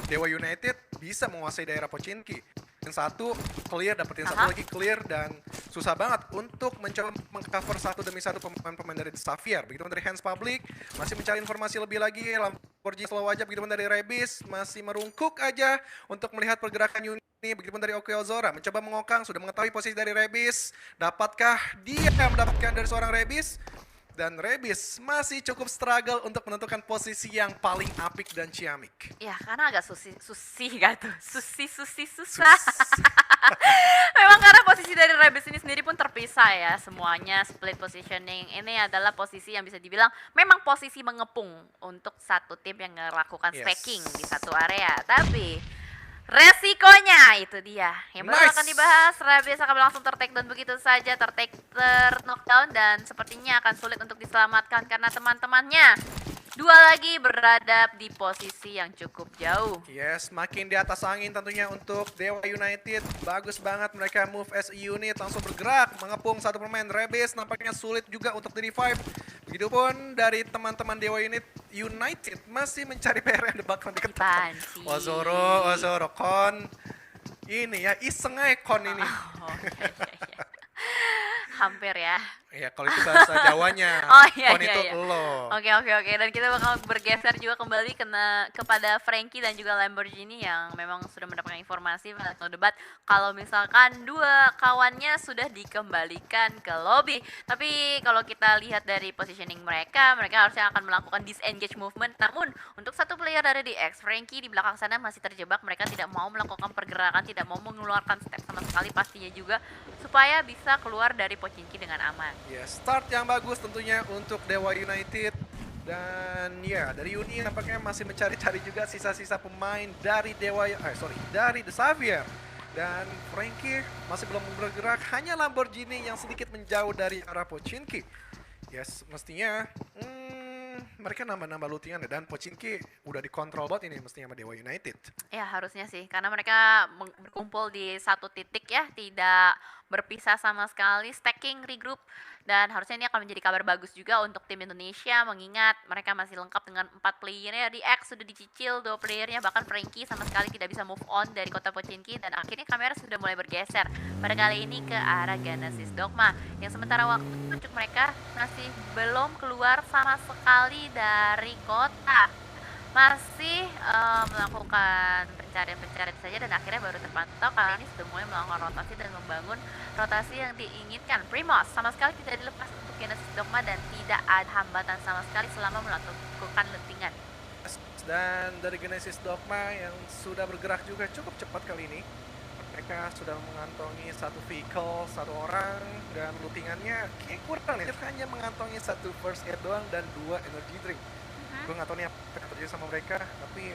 Dewa United bisa menguasai daerah Pochinki. Yang satu clear, dapetin satu lagi clear, dan susah banget untuk mencoba mengcover satu demi satu pemain-pemain dari Xavier. Begitu dari Hands Public, masih mencari informasi lebih lagi. Lamborghini slow aja, begitu dari Rebis, masih merungkuk aja untuk melihat pergerakan Yuni. Begitu dari Okeozora, mencoba mengokang, sudah mengetahui posisi dari Rebis. Dapatkah dia mendapatkan dari seorang Rebis? Dan Rebis masih cukup struggle untuk menentukan posisi yang paling apik dan ciamik. Ya, karena agak susah. Memang karena posisi dari Rebis ini sendiri pun terpisah ya, semuanya split positioning. Ini adalah posisi yang bisa dibilang memang posisi mengepung untuk satu tim yang melakukan stacking di satu area. Tapi resikonya itu dia yang baru akan dibahas. Rebis akan langsung tertakedown begitu saja, knockdown, dan sepertinya akan sulit untuk diselamatkan karena teman-temannya dua lagi berada di posisi yang cukup jauh. Yes, makin di atas angin tentunya untuk Dewa United. Bagus banget mereka move as a unit, langsung bergerak mengepung satu pemain. Rebis nampaknya sulit juga untuk di revive. Begitupun dari teman-teman Dewa United masih mencari PR yang bakal diketat. Ozoro, Kon. Ini ya, iseng aja Kon ini. Hampir ya. Ya, kalau itu bahasa Jawanya. Kon itu lo. Oke. Dan kita bakal bergeser juga kembali kepada Frankie dan juga Lamborghini yang memang sudah mendapatkan informasi pada debat kalau misalkan dua kawannya sudah dikembalikan ke lobby. Tapi kalau kita lihat dari positioning mereka harusnya akan melakukan disengage movement. Namun untuk satu player dari DX, Frankie di belakang sana masih terjebak. Mereka tidak mau melakukan pergerakan, tidak mau mengeluarkan step sama sekali pastinya juga supaya bisa keluar dari Pochinki dengan aman. Ya, start yang bagus tentunya untuk Dewa United. Dan ya, dari Uni nampaknya masih mencari-cari juga sisa-sisa pemain dari dari The Xavier. Dan Frankie masih belum bergerak, hanya Lamborghini yang sedikit menjauh dari arah Pochinki. Yes, mestinya mereka nambah-nambah lootingan dan Pochinki udah dikontrol bot ini mestinya sama Dewa United. Ya, harusnya sih, karena mereka berkumpul di satu titik ya, tidak berpisah sama sekali, stacking, regroup, dan harusnya ini akan menjadi kabar bagus juga untuk tim Indonesia, mengingat mereka masih lengkap dengan 4 playernya. Di X sudah dicicil 2 playernya, bahkan Frankie sama sekali tidak bisa move on dari kota Pochinki, dan akhirnya kamera sudah mulai bergeser pada kali ini ke arah Genesis Dogma, yang sementara waktu untuk mereka masih belum keluar sama sekali dari kota, masih melakukan pencarian saja, dan akhirnya baru terpantau kali ini sudah mulai melakukan rotasi dan membangun rotasi yang diinginkan. Primos sama sekali tidak dilepas untuk Genesis Dogma dan tidak ada hambatan sama sekali selama melakukan lentingan. Dan dari Genesis Dogma yang sudah bergerak juga cukup cepat kali ini, mereka sudah mengantongi satu vehicle, satu orang, dan lootingannya kayak kurang ya, hanya mengantongi satu first aid doang dan 2 energy drink. Gue gak tau nih apa yang terjadi sama mereka, tapi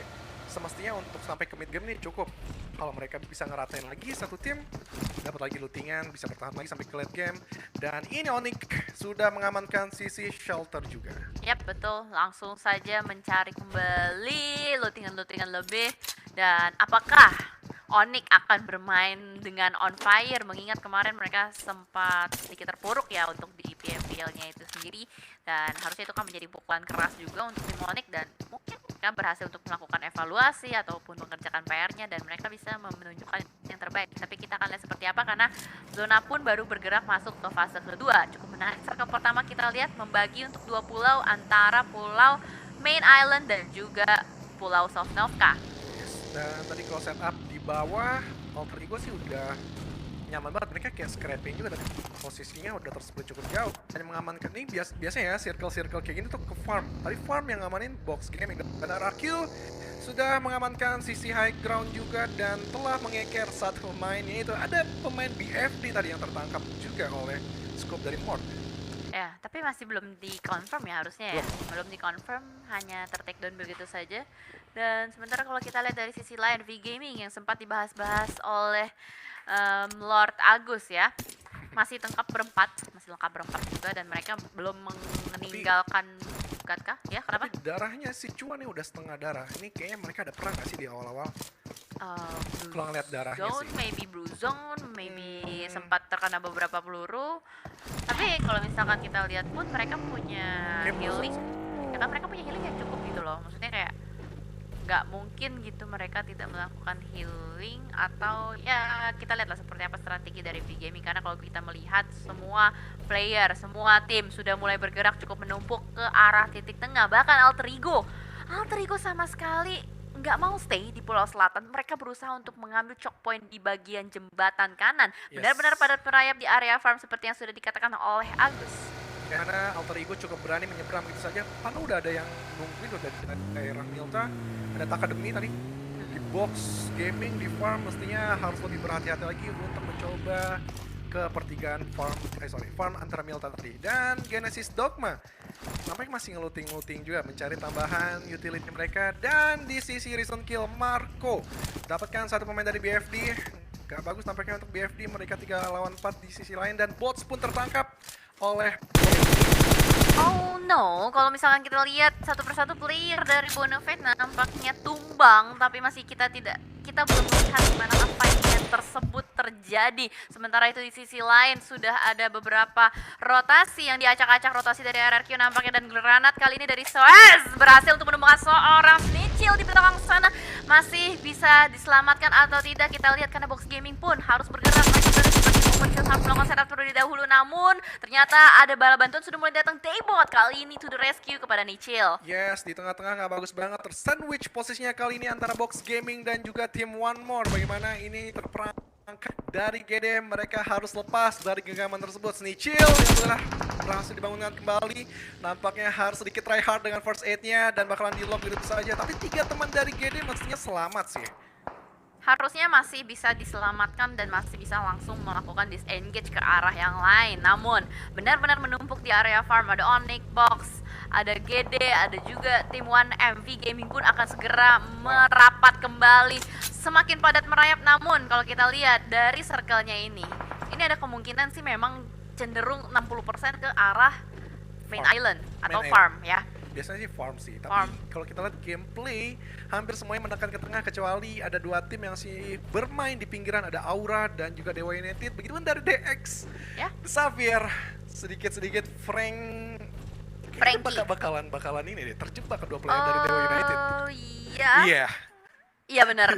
semestinya untuk sampai ke mid game nih cukup. Kalau mereka bisa ngeratain lagi satu tim, dapat lagi lootingan, bisa bertahan lagi sampai ke late game. Dan ini Onyx sudah mengamankan sisi shelter juga. Yap, betul. Langsung saja mencari kembali lootingan lebih. Dan apakah Onyx akan bermain dengan on fire, mengingat kemarin mereka sempat sedikit terpuruk ya untuk di PMPL-nya itu sendiri, dan harusnya itu kan menjadi pukulan keras juga untuk tim Onyx, dan mungkin mereka berhasil untuk melakukan evaluasi ataupun mengerjakan PR-nya dan mereka bisa menunjukkan yang terbaik. Tapi kita akan lihat seperti apa karena zona pun baru bergerak masuk ke fase kedua. Cukup menarik. Circle pertama kita lihat membagi untuk 2 pulau antara pulau Main Island dan juga pulau Sosnovka. Dan tadi kalau setup di bawah, Alter Ego sih udah nyaman banget. Mereka kayak scrapping juga, dan posisinya udah tersplit cukup jauh. Hanya mengamankan ini biasanya ya, circle-circle kayak gini tuh ke farm. Tadi farm yang ngamanin box gaming. Dan RRQ sudah mengamankan sisi high ground juga dan telah mengeker satu pemain, yaitu ada pemain BFD tadi yang tertangkap juga oleh scope dari Mort. Ya, tapi masih belum di-confirm ya harusnya ya. Belum di-confirm, hanya ter-takedown begitu saja. Dan sementara kalau kita lihat dari sisi lain, V-Gaming yang sempat dibahas-bahas oleh Lord Agus ya, masih lengkap berempat juga, dan mereka belum meninggalkan Gatka. Ya, kenapa? Tapi darahnya si Cuan nih udah setengah darah. Ini kayaknya mereka ada perang gak sih di awal-awal? Kalau ngeliat darahnya zone, sih. maybe blue zone, maybe sempat terkena beberapa peluru. Tapi kalau misalkan kita lihat pun mereka punya healing, karena mereka punya healing yang cukup gitu loh. Maksudnya kayak nggak mungkin gitu mereka tidak melakukan healing, atau ya kita lihatlah seperti apa strategi dari V-Gaming. Karena kalau kita melihat semua player, semua tim sudah mulai bergerak cukup menumpuk ke arah titik tengah. Bahkan Alter Ego sama sekali nggak mau stay di Pulau Selatan. Mereka berusaha untuk mengambil choke point di bagian jembatan kanan. Yes. Benar-benar padat merayap di area farm seperti yang sudah dikatakan oleh Agus. Karena Alter Ego cukup berani menyeberang gitu saja. Karena udah ada yang nungguin, udah dari daerah Milta, ada Takademi tadi di box gaming di farm, mestinya harus lebih berhati-hati lagi untuk mencoba ke pertigaan farm antara Milta tadi. Dan Genesis Dogma nampaknya masih ngeluting juga mencari tambahan utility mereka. Dan di sisi recent kill, Marco dapatkan satu pemain dari BFD. Gak bagus tampaknya untuk BFD, mereka 3 lawan 4 di sisi lain, dan bots pun tertangkap oleh Oh no, kalau misalkan kita lihat satu persatu player dari Bonafide nampaknya tumbang, tapi kita belum melihat gimana fight-nya tersebut terjadi. Sementara itu di sisi lain sudah ada beberapa rotasi yang diacak-acak, rotasi dari RRQ nampaknya, dan granat kali ini dari Soez berhasil untuk menemukan seorang Snitchil di belakang sana. Masih bisa diselamatkan atau tidak kita lihat, karena Box Gaming pun harus bergerak lagi dari harus melakukan setup terlebih dahulu. Namun ternyata ada bala bantuan sudah mulai datang. Daybot kali ini to the rescue kepada Nichil. Yes, di tengah-tengah nggak bagus banget, tersandwich posisinya kali ini antara Box Gaming dan juga tim One More. Bagaimana ini terperangkap dari GD, mereka harus lepas dari genggaman tersebut. Nichil yang telah berhasil dibangunkan kembali, nampaknya harus sedikit try hard dengan first aid-nya dan bakalan di lock begitu saja. Tapi 3 teman dari GD mestinya selamat sih. Harusnya masih bisa diselamatkan dan masih bisa langsung melakukan disengage ke arah yang lain. Namun benar-benar menumpuk di area farm. Ada Onyx Box, ada GD, ada juga tim 1M. V-Gaming pun akan segera merapat kembali, semakin padat merayap. Namun kalau kita lihat dari circle-nya ini ada kemungkinan sih memang cenderung 60% ke arah main island atau farm ya. Biasanya sih farm sih, tapi Farm. kalau kita lihat gameplay, hampir semuanya menekan ke tengah, kecuali ada 2 tim yang masih bermain di pinggiran, ada Aura dan juga Dewa United. Begitupun dari DX, Ya. Xavier, sedikit-sedikit Frankie. bakalan ini deh, terjebak kedua player dari Dewa United. Oh iya. Iya. Iya benar.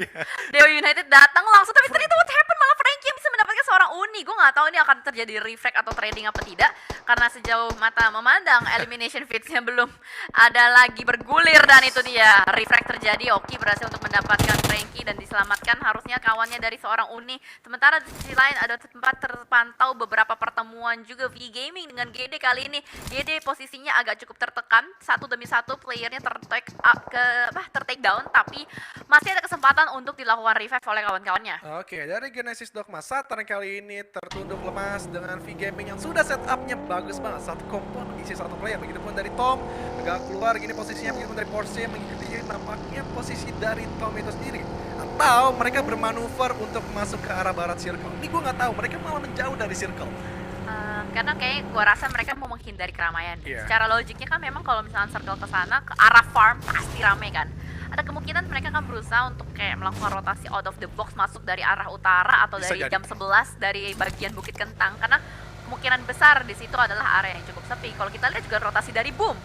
Dewa United datang langsung, tapi ternyata what happened, malah Frankie yang bisa mendapatkan seorang uni. Gue nggak tahu ini akan terjadi refrag atau trading apa tidak, karena sejauh mata memandang elimination feeds-nya belum ada lagi bergulir, dan itu dia refrag terjadi. Oki berhasil untuk mendapatkan Frankie dan diselamatkan harusnya kawannya dari seorang uni. Sementara di sisi lain ada tempat terpantau beberapa pertemuan juga V-Gaming dengan GD. Kali ini GD posisinya agak cukup tertekan, satu demi satu playernya ter-take down, tapi masih ada kesempatan untuk dilakukan revive oleh kawan-kawannya. Oke, dari Genesis Dogma, Satan kali ini tertunduk lemas dengan V-Gaming yang sudah setupnya bagus banget. Satu kompon isi satu player, begitupun dari Tom agak keluar gini posisinya, begitupun dari Porsche mengikuti nampaknya posisi dari Tom itu sendiri. Atau mereka bermanuver untuk masuk ke arah barat circle. Ini gue nggak tahu, mereka malah menjauh dari circle. Karena kayak gue rasa mereka mau menghindari keramaian. Iya. Secara logiknya kan memang kalau misalnya circle ke sana ke arah farm pasti rame kan. Ada kemungkinan mereka akan berusaha untuk kayak melakukan rotasi out of the box, masuk dari arah utara atau Bisa dari jadi. jam 11 dari bagian Bukit Kentang, karena kemungkinan besar di situ adalah area yang cukup sepi. Kalau kita lihat juga rotasi dari Boom,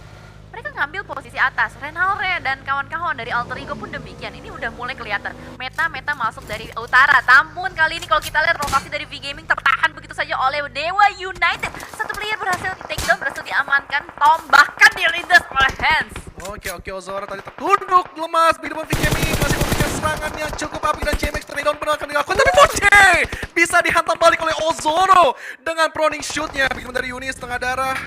mereka ngambil posisi atas. Renalre dan kawan-kawan dari Alter Ego pun demikian. Ini udah mulai kelihatan meta masuk dari utara. Namun kali ini kalau kita lihat rotasi dari V-Gaming tertahan begitu saja oleh Dewa United. Satu player berhasil di take down, berhasil diamankan. Tom bahkan dirindas oleh Hans. Oke, Ozora tadi tertunduk lemas, begitupun V-Gaming masih memberikan serangan yang cukup apik dan JMX terdown benar akan dilakukan. Tapi Poche bisa dihantam balik oleh Ozoro dengan proning shootnya. Begitupun dari Yuni setengah darah.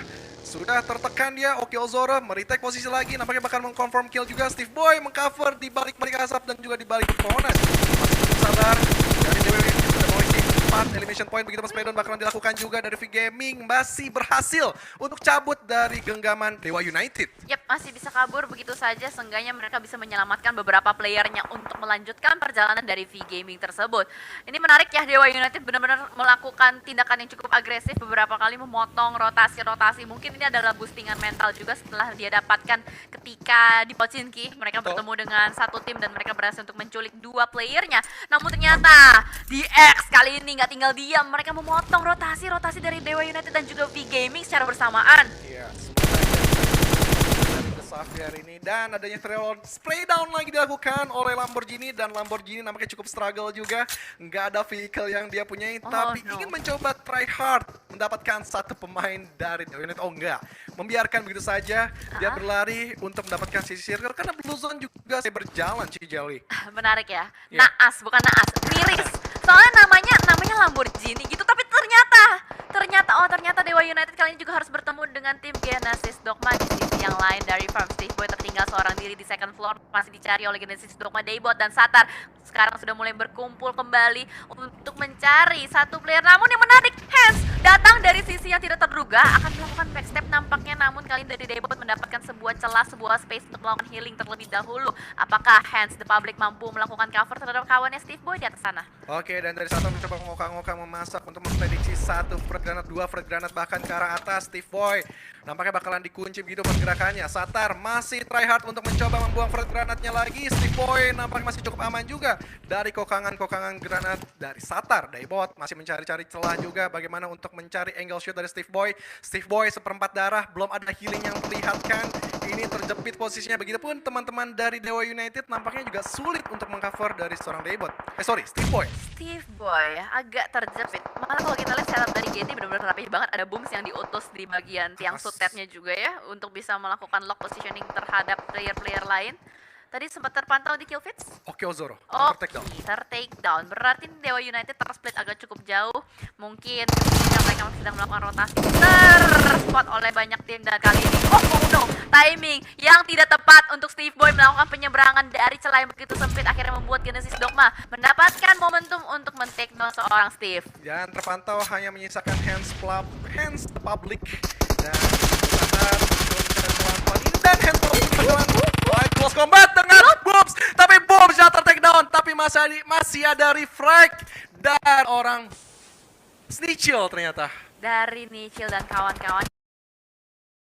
Sudah tertekan dia. Oke, Ozora meretake posisi lagi, nampaknya bakal mengconfirm kill juga. Steve Boy mengcover di balik-balik asap dan juga di balik pepohonan. Masih sabar dari Dewa United sudah memiliki 4 elimination point. Begitu Mas Pedon bakalan dilakukan juga dari V-Gaming, masih berhasil untuk cabut dari genggaman Dewa United. Yap, masih bisa kabur begitu saja. Seenggaknya mereka bisa menyelamatkan beberapa playernya untuk melanjutkan perjalanan dari V-Gaming tersebut. Ini menarik ya, Dewa United benar-benar melakukan tindakan yang cukup agresif, beberapa kali memotong rotasi-rotasi. Mungkin ini adalah boostingan mental juga setelah dia dapatkan ketika di Pochinki. Mereka Betul. bertemu dengan satu tim dan mereka berhasil untuk menculik 2 playernya. Namun ternyata di X kali ini nggak tinggal diam. Mereka memotong rotasi dari Dewa United dan juga V-Gaming secara bersamaan. Iya, semoga dari Xavier ini. Dan adanya spray down lagi dilakukan oleh Lamborghini. Dan Lamborghini nampaknya cukup struggle juga. Nggak ada vehicle yang dia punyai. Tapi ingin mencoba try hard mendapatkan satu pemain dari Dewa United. Oh enggak, membiarkan begitu saja. Dia berlari untuk mendapatkan sisi circle. Karena Blue Zone juga saya berjalan, Cijelly. Menarik ya. Iya. Naas, bukan naas. Miris. Soalnya namanya Lamborghini gitu, tapi ternyata Dewa United kali ini juga harus bertemu dengan tim Genesis Dogma di sisi yang lain. Dari Farm Steve Boy tertinggal seorang diri di second floor, masih dicari oleh Genesis Dogma. Daybot dan Satar sekarang sudah mulai berkumpul kembali untuk mencari satu player. Namun yang menarik, Hans datang dari sisi yang tidak terduga, akan melakukan backstep nampaknya. Namun kali ini dari Daybot mendapatkan sebuah celah, sebuah space untuk melakukan healing terlebih dahulu. Apakah Hans the Public mampu melakukan cover terhadap kawannya Steve Boy di atas sana? Oke, dan dari satu mencoba ngokang-ngokang memasak untuk memprediksi satu frag granat, dua frag granat, bahkan ke arah atas. Steve Boy nampaknya bakalan dikunci begitu pergerakannya. Satar masih try hard untuk mencoba membuang frag granatnya lagi. Steve Boy nampaknya masih cukup aman juga dari kokangan granat dari Satar. Daybot masih mencari-cari celah juga bagaimana untuk mencari angle shoot dari Steve Boy. Steve Boy seperempat darah, belum ada healing yang terlihatkan. Ini terjepit posisinya. Begitupun teman-teman dari Dewa United nampaknya juga sulit untuk mengcover dari seorang Daybot. Steve Boy. Steve Boy agak terjepit. Malah kalau kita lihat setup dari GT benar-benar rapi banget. Ada booms yang diutus di bagian tiang sutetnya juga ya, untuk bisa melakukan lock positioning terhadap player-player lain. Tadi sempat terpantau di kill feeds. Oke, Ozoro. Take down. Berarti Dewa United tersplit agak cukup jauh. Mungkin ketika mereka sedang melakukan rotasi terspot oleh banyak tim, dan kali ini oh no, timing yang tidak tepat untuk Steve Boy melakukan penyeberangan dari celah yang begitu sempit, akhirnya membuat Genesis Dogma mendapatkan momentum untuk men-take down seorang Steve. Dan terpantau hanya menyisakan Hands the Public dan Satar dan Hands Public close combat dengan Booms, tapi Booms jatuh take down, tapi masih ada refrag dan orang Snitchel ternyata. Dari Nichil dan kawan-kawan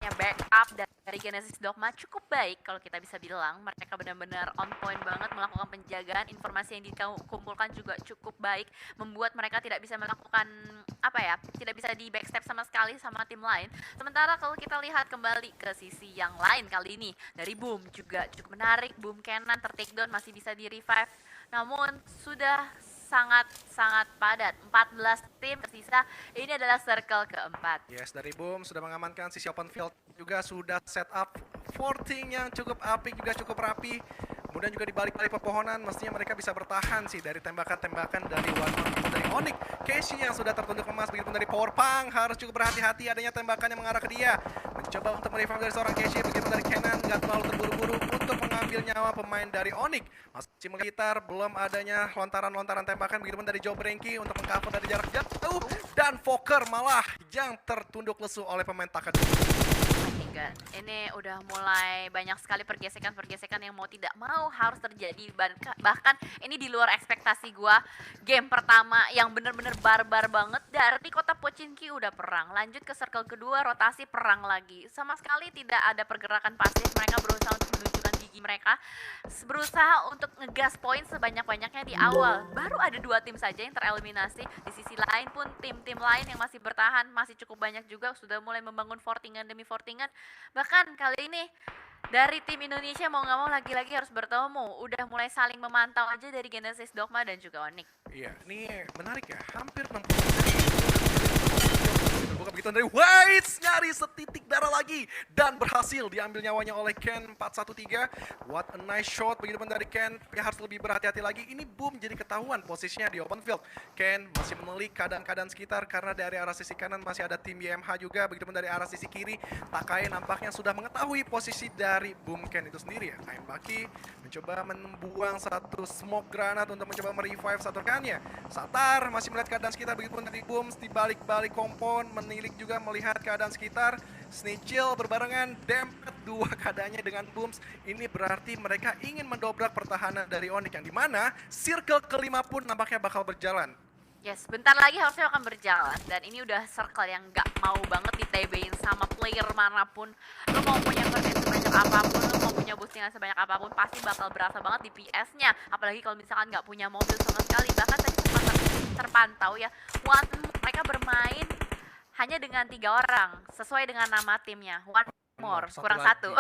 backup dari Genesis Dogma cukup baik kalau kita bisa bilang. Mereka benar-benar on point banget melakukan penjagaan. Informasi yang dikumpulkan juga cukup baik, membuat mereka tidak bisa melakukan tidak bisa di backstep sama sekali sama tim lain. Sementara kalau kita lihat kembali ke sisi yang lain kali ini, dari Boom juga cukup menarik. Boom Cannon tertakedown, masih bisa di revive, namun sudah sangat padat. 14 tim tersisa. Ini adalah circle keempat. Yes, dari Boom sudah mengamankan sisi open field, juga sudah set up forting yang cukup apik, juga cukup rapi. Kemudian juga di balik-balik pepohonan, mestinya mereka bisa bertahan sih dari tembakan-tembakan dari dari Onyx. Casey yang sudah tertunduk emas, begitu dari Power Pang harus cukup berhati-hati adanya tembakan yang mengarah ke dia. Mencoba untuk merevive dari seorang Casey, begitu dari Cannon, nggak terlalu terburu-buru untuk mengambil nyawa pemain dari Onyx. Masih melitar, belum adanya lontaran-lontaran tembakan, begitu dari Joe Brenky untuk mengcover dari jarak jauh. Dan Fokker malah yang tertunduk lesu oleh pemain Takadu. Ini udah mulai banyak sekali pergesekan yang mau tidak mau harus terjadi. Bahkan ini di luar ekspektasi gua. Game pertama yang bener-bener barbar banget, dari kota Pochinki udah perang, lanjut ke circle kedua, rotasi perang lagi. Sama sekali tidak ada pergerakan pasif. Mereka berusaha untuk menunjukkan gigi mereka, berusaha untuk ngegas poin sebanyak-banyaknya di awal. Baru ada 2 tim saja yang tereliminasi. Di sisi lain pun tim-tim lain yang masih bertahan masih cukup banyak juga, sudah mulai membangun fortingan demi fortingan. Bahkan kali ini dari tim Indonesia mau nggak mau lagi-lagi harus bertemu. Udah mulai saling memantau aja dari Genesis Dogma dan juga Onyx. Iya, ini menarik ya. Hampir 60. Terbuka begitu dari Whites, nyari setitik darah lagi dan berhasil diambil nyawanya oleh Ken 413. What a nice shot, begitu pun dari Ken. Tapi harus lebih berhati-hati lagi. Ini Boom jadi ketahuan posisinya di open field. Ken masih menelik keadaan-keadaan sekitar karena dari arah sisi kanan masih ada tim YMH juga. Begitu pun dari arah sisi kiri, Takai nampaknya sudah mengetahui posisi dari Boom Ken itu sendiri ya. Aim Baki mencoba membuang satu smoke granat untuk mencoba merevive satu rekannya. Satar masih melihat keadaan sekitar, begitu pun dari Boom di balik-balik kompon, menilik juga melihat keadaan sekitar. Snitchel berbarengan dempet 2 keadaannya dengan Booms. Ini berarti mereka ingin mendobrak pertahanan dari Onyx, yang dimana circle kelima pun nampaknya bakal berjalan. Yes, bentar lagi harusnya akan berjalan. Dan ini udah circle yang gak mau banget di-TB-in sama player manapun. Lu mau punya persen sebanyak apapun, lu mau punya boostingan sebanyak apapun, pasti bakal berasa banget di PS-nya. Apalagi kalau misalkan gak punya mobil sama sekali. Bahkan tadi sempat terpantau ya, mereka bermain hanya dengan 3 orang sesuai dengan nama timnya. One more, Satu kurang lagi. satu.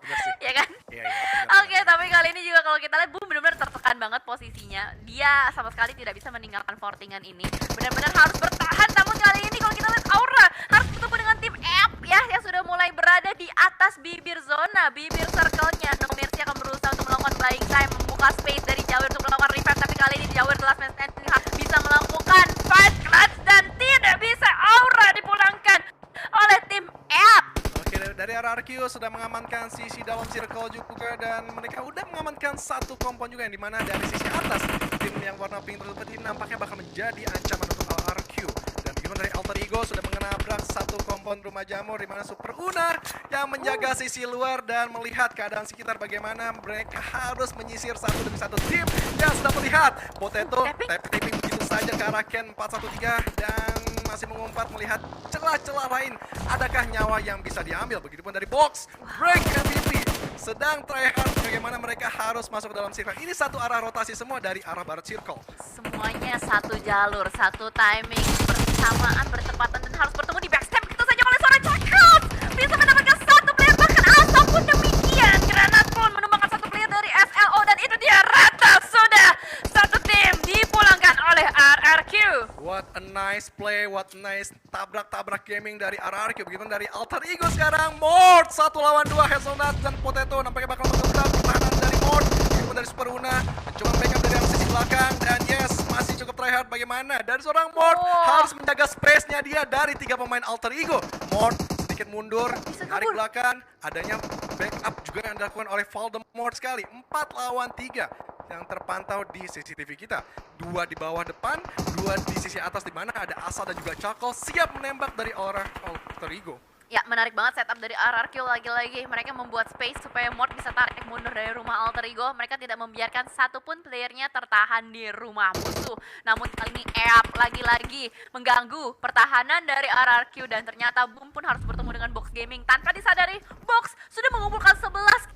Bener sih. Ya kan? Iya, bener, Oke, tapi kali ini juga kalau kita lihat Boom benar-benar tertekan banget posisinya. Dia sama sekali tidak bisa meninggalkan fortingan ini. Benar-benar harus bertahan. Namun kali ini kalau kita lihat Aura harus bertemu dengan tim F ya yang sudah mulai berada di atas bibir zona, bibir circle-nya. No Mercy akan berusaha untuk melakukan buying time, membuka space dari Jawir untuk melakukan revive. Tapi kali ini Jawir The Last Man Standing bisa melakukan fight clutch dan tidak bisa Aura dipulangkan oleh tim F. Oke, dari RRQ sudah mengamankan sisi dalam circle juga dan mereka udah mengamankan satu kompon juga yang dimana dari sisi atas tim yang warna pink tersebut ini nampaknya bakal menjadi ancaman untuk RRQ. Dan begitu dari Alter Ego sudah menabrak satu kompon rumah jamur di mana Super Unar yang menjaga sisi luar dan melihat keadaan sekitar bagaimana mereka harus menyisir satu demi satu tim yang sudah melihat Potato tapping begitu saja ke arah Ken 413 dan masih mengumpat melihat celah-celah lain. Adakah nyawa yang bisa diambil? Begitupun dari Box, Break MVP sedang tryhard bagaimana mereka harus masuk ke dalam circle. Ini satu arah rotasi semua dari arah barat circle. Semuanya satu jalur, satu timing, bersamaan, bertepatan dan harus bertemu di backstep begitu saja oleh seorang Chakras. Bisa mendapatkan satu player bahkan Asa pun demikian. Granat pun menumbangkan satu player dari SLO dan itu dia rata sudah satu tim dipulangkan oleh RRQ. What a nice play, what a nice tabrak-tabrak gaming dari RRQ. Begitu dari Alter Ego sekarang. Mort 1 lawan 2 Hazelnut dan Potato nampaknya bakal menggebrak pertahanan dari Mort. Begitu dari Super Una mencoba backup dari arah sisi belakang dan yes masih cukup tryhard bagaimana dari seorang Mort harus menjaga space-nya dia dari 3 pemain Alter Ego. Mort sedikit mundur, tarik belakang, adanya backup juga yang dilakukan oleh Voldemort sekali. 4 lawan 3 yang terpantau di CCTV kita. 2 di bawah depan, 2 di sisi atas di mana ada Asa dan juga Cakol siap menembak dari arah Alter Ego. Ya, menarik banget setup dari RRQ lagi-lagi. Mereka membuat space supaya Mort bisa tarik mundur dari rumah Alter Ego. Mereka tidak membiarkan satupun playernya tertahan di rumah musuh. Namun kali ini EAP lagi-lagi mengganggu pertahanan dari RRQ. Dan ternyata Boom pun harus bertemu dengan Box Gaming. Tanpa disadari, Box sudah mengumpulkan 11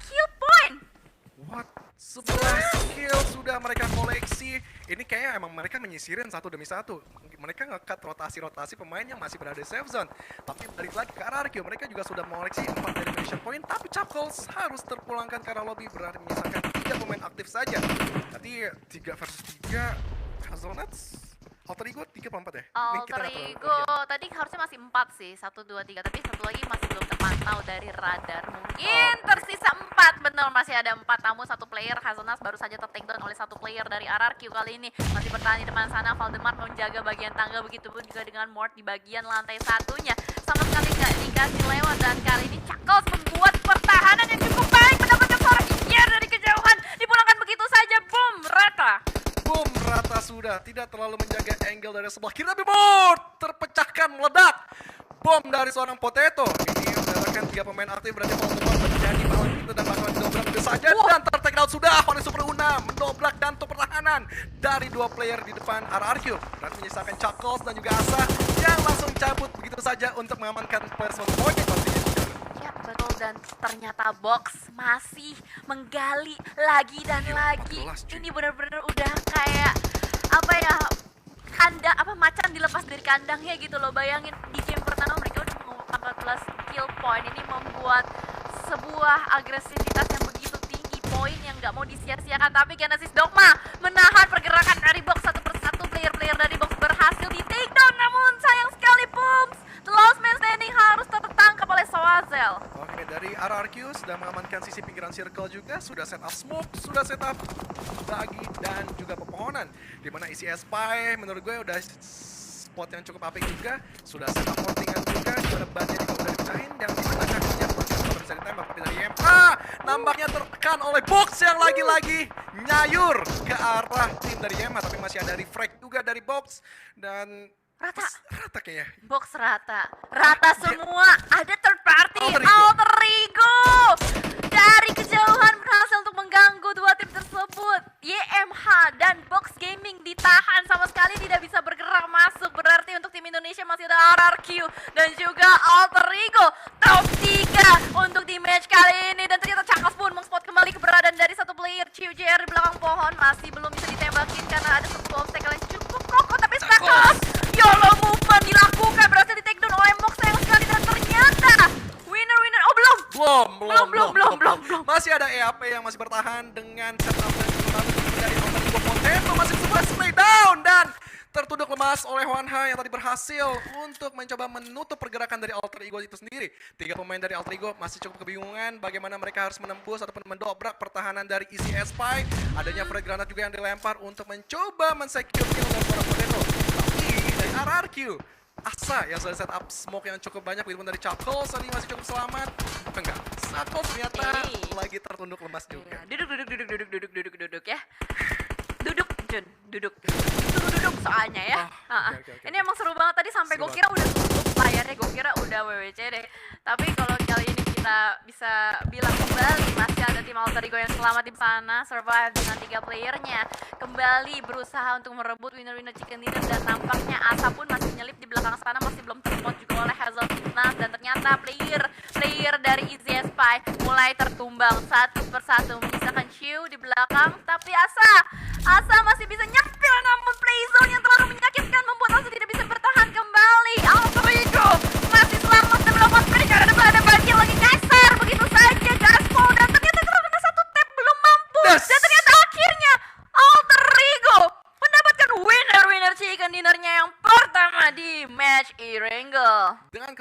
kill point. What? 11 kill sudah mereka koleksi. Ini kayaknya emang mereka menyisirin satu demi satu. Mereka nge-cut rotasi-rotasi pemain yang masih berada di safe zone. Tapi balik lagi ke RRQ, mereka juga sudah mengoleksi 4 elimination point. Tapi Chapels harus terpulangkan ke arah lobby berarti menyisakan 3 pemain aktif saja. Tadi 3 versus 3 Hazelnuts. Alter Ego 3 per 4 ya? Alter Ego tadi harusnya masih 4 sih, 1, 2, 3. Tapi satu lagi masih belum terpantau dari radar. Mungkin tersisa 4, benar masih ada 4. Namun satu player Hazelnuts baru saja ter-takedown oleh satu player dari RRQ kali ini. Masih bertahan di depan sana, Voldemort menjaga bagian tangga. Begitupun juga dengan Mort di bagian lantai satunya. Sama sekali nggak dikasih lewat. Dan kali ini Chakos membuat pertahanan yang cukup baik. Mendapatkan seorang Iyer dari kejauhan. Dipulangkan begitu saja, boom, rata. Boom, rata sudah. Tidak terlalu menjaga angle dari sebelah kiri. Tapi Mort terpecahkan, meledak. Bom dari seorang Potato. Ini mendapatkan 3 pemain aktif. Berarti Voldemort menjadi malam itu dan bakal mendobrak begitu saja. Dan ter-take out sudah oleh Super Una. Mendobrak dan pertahanan dari 2 player di depan RRQ. Berarti menyisakan Chuckles dan juga Asa yang langsung cabut begitu saja untuk mengamankan personal point. Ya betul, dan ternyata Box masih menggali lagi dan lagi. Ini benar-benar udah kayak apa ya, kandang apa, macan dilepas dari kandangnya gitu loh. Bayangin di game pertama mereka udah mengumpulkan 14 kill point. Ini membuat sebuah agresivitas yang begitu tinggi, poin yang nggak mau disia-siakan. Tapi Genesis Dogma menahan pergerakan dari Box satu persatu. Player-player dari Box berhasil di take down, namun sayang sekali Booms, the last man standing harus tertangkap oleh Soazel. Oke, dari RRQ sudah mengamankan sisi pinggiran circle juga, sudah set up smoke, sudah set up bagi dan juga pepohonan. Dimana isi Spy menurut gue udah spot yang cukup apik juga, sudah set up portingan juga, dimana bannya juga udah dipecahin, dan dimana kakinya bisa ditembak. Tapi dari MA nampaknya tertekan oleh Box yang lagi-lagi nyayur ke arah tim dari MA, tapi masih ada refrag juga dari Box dan rata kayaknya. Box rata semua. Ada third party Alter Ego dari kejauhan berhasil untuk mengganggu 2 tim tersebut. YMH dan Box Gaming ditahan, sama sekali tidak bisa bergerak masuk. Berarti untuk tim Indonesia masih ada RRQ dan juga Alter Ego top 3 untuk di match kali ini. Dan ternyata Chakos pun mengspot kembali keberadaan dari satu player CUJR di belakang pohon. Masih belum bisa ditembakin karena ada satu obstacle yang cukup kokoh. Tapi Chakos YOLO movement dilakukan, berhasil di take down oleh Mox sayang sekali. Dan Masih ada EAP yang masih bertahan dengan setup dan kemenangan dari Alter Ego. Potato masih sebuah spray down dan tertunduk lemas oleh Wanha yang tadi berhasil untuk mencoba menutup pergerakan dari Alter Ego itu sendiri. 3 pemain dari Alter Ego masih cukup kebingungan bagaimana mereka harus menembus ataupun mendobrak pertahanan dari Easy Spy. Adanya frag granat juga yang dilempar untuk mencoba men-secure kill dari seorang Potato. Tapi dari RRQ, Asa yang sudah set up smoke yang cukup banyak begitu dari Chuckles tadi masih cukup selamat. Enggak, Chuckles ternyata lagi tertunduk lemas juga. Duduk ya. Duduk Jun, duduk. Suruh duduk soalnya ya. Oke. Ini emang seru banget tadi sampai gue Seru kira udah tutup layarnya, gue kira udah WWC deh. Tapi kalau kali ini kita bisa bilang kembali masih ada tim Alter Ego yang selamat di sana, survive dengan 3 playernya, kembali berusaha untuk merebut winner-winner chicken dinner dan tampaknya Asa pun masih nyelip di belakang sana, masih belum terspot juga oleh Hazel Fitness dan ternyata player dari Easy Spy mulai tertumbang satu persatu menyisakan Chiu di belakang, tapi Asa masih bisa nyempil namun play zone yang terlalu menyakitkan membuat Asa tidak bisa bertahan kembali. Alter Ego masih selamat dan melakukan predikat ada bagi lagi kasar begitu saja gaspol dan ternyata kena satu tap belum mampu dan ternyata akhirnya Alter Ego mendapatkan winner chicken dinnernya yang pertama di match Erangel. Dengan